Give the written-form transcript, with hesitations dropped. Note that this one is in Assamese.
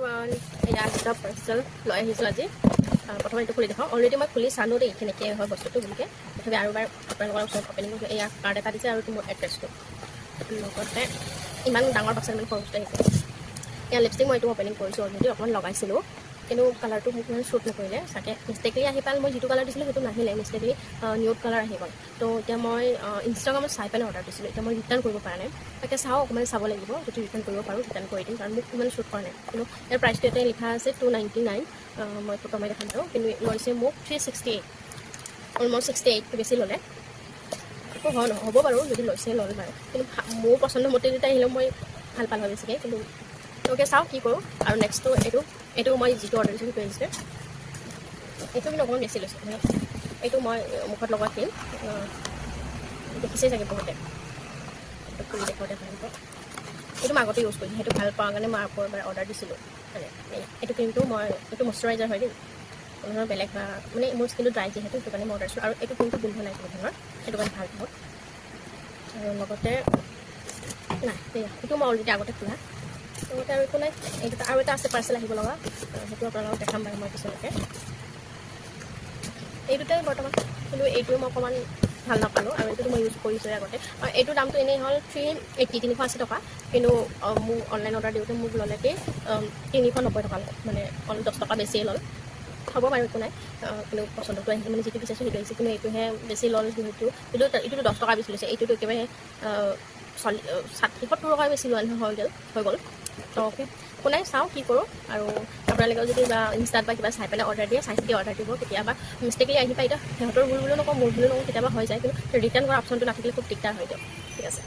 everyone, এয়া দুটা পাৰ্চেল লৈ আহিছোঁ আজি। প্ৰথমে এইটো খুলি দেখাওঁ। অলৰেডি মই খুলি চালোঁ দেই কেনেকৈ হয় বস্তুটো বুলিকে। তথাপি আৰু এবাৰ আপোনালোকৰ ওচৰত অপেনিং কৰিছোঁ। এয়া কাৰ্ড এটা দিছে আৰু এইটো মোৰ এড্ৰেছটো লগতে ইমান ডাঙৰ পাৰ্চেল মানে সৰু বস্তু আহিছে। এয়া লিপষ্টিক মই এইটো অপেনিং কৰিছোঁ অলৰেডি, অকণমান লগাইছিলোঁ কিন্তু কালাৰটো মোক মানে শ্বুট নকৰিলে। চাগে মিষ্টেকলি আহি পাল, মই যিটো কালাৰ দিছিলোঁ সেইটো নাহিলে, মিষ্টেকলি নিউড কালাৰ আহি গ'ল। তো এতিয়া মই ইনষ্টাগ্ৰামত চাই পেলাই অৰ্ডাৰ দিছিলোঁ। এতিয়া মই ৰিটাৰ্ণ কৰিব পৰা নাই, তাকে চাওঁ অকণমান চাব লাগিব। যদি ৰিটাৰ্ণ কৰিব পাৰোঁ ৰিটাৰ্ণ কৰি দিম, কাৰণ মোক ইমান শ্বুট কৰা নাই। কিন্তু ইয়াৰ প্ৰাইচটো ইয়াতে লিখা আছে 299। মই ফটো মাৰি দেখাম বাৰু, কিন্তু লৈছে মোক 368, অলমষ্ট 68টো বেছি ল'লে। আকৌ হ'ব বাৰু যদি লৈছে ল'ল বাৰু, কিন্তু মোৰ পচন্দ মতে যেতিয়া আহিলেও মই ভাল পালোঁ বেছিকৈ। কিন্তু ওকে চাওঁ কি কৰোঁ। আৰু নেক্সটটো এইটো মই যিটো অৰ্ডাৰ দিছিলোঁ সেইটো আহিছে। এইটো কিন্তু অকণমান বেছি লৈছে, মানে এইটো মই মুখত লগোৱা ক্ৰীম, দেখিছে চাগে বহুতে। এইটো খুলি দেখুৱাতে পাৰিব। এইটো মই আগতে ইউজ কৰিছোঁ, সেইটো ভাল পাওঁ কাৰণে মই আকৌ এবাৰ অৰ্ডাৰ দিছিলোঁ। মানে এইটো ক্ৰীমটো এইটো মইশ্চাৰাইজাৰ হয় দেই, কোনো ধৰণৰ বেলেগ বা মানে মোৰ স্কিনটো ড্ৰাই যিহেতু সেইটো কাৰণে মই অৰ্ডাৰ দিছোঁ। আৰু এইটো ক্ৰীমটো গোন্ধ নাই কোনো ধৰণৰ, সেইটো কাৰণে ভাল বহুত। আৰু লগতে নাই এইটো মই অলৰেডি আগতে খোলা, লগতে আৰু একো নাই। এইটো আৰু এটা আছে পাৰ্চেল আহিব লগা, সেইটো আপোনালোকক দেখাম বাৰু মই পিছলৈকে। এই দুটাই বৰ্তমান, কিন্তু এইটোৱে মই অকণমান ভাল নাপালোঁ। আৰু এইটোতো মই ইউজ কৰিছোঁৱে আগতে। আৰু এইটোৰ দামটো এনেই হ'ল 380 টকা, কিন্তু মোক অনলাইন অৰ্ডাৰ দিওঁতে মোক ল'লে কি 390 টকা, মানে অলপ 10 টকা বেছিয়ে ল'ল। হ'ব বাৰু একো নাই, কিন্তু পচন্দটো আহিছে, মানে যিটো বিচাৰিছোঁ সেইটো আহিছে। কিন্তু এইটোহে বেছি ল'ল যিহেতু, এইটোতো 10 টকা বেছি লৈছে, এইটোতো একেবাৰে 60-70 টকা বেছি লোৱা হৈ গ'ল। তো অ'কে একো নাই, চাওঁ কি কৰোঁ। আৰু আপোনালোকেও যদি বা ইনষ্টাত বা কিবা চাই পেলাই অৰ্ডাৰ দিয়ে, চাই চিতি অৰ্ডাৰ দিব। কেতিয়াবা মিষ্টেকলি আহি পায়, এতিয়া সিহঁতৰ ভুল বুলিও নকওঁ, মোৰ ভুলো নকওঁ, কেতিয়াবা হৈ যায়। কিন্তু ৰিটাৰ্ণ কৰা অপশ্যনটো নাথাকিলে খুব দিগদাৰ হৈ দিয়ক। ঠিক আছে।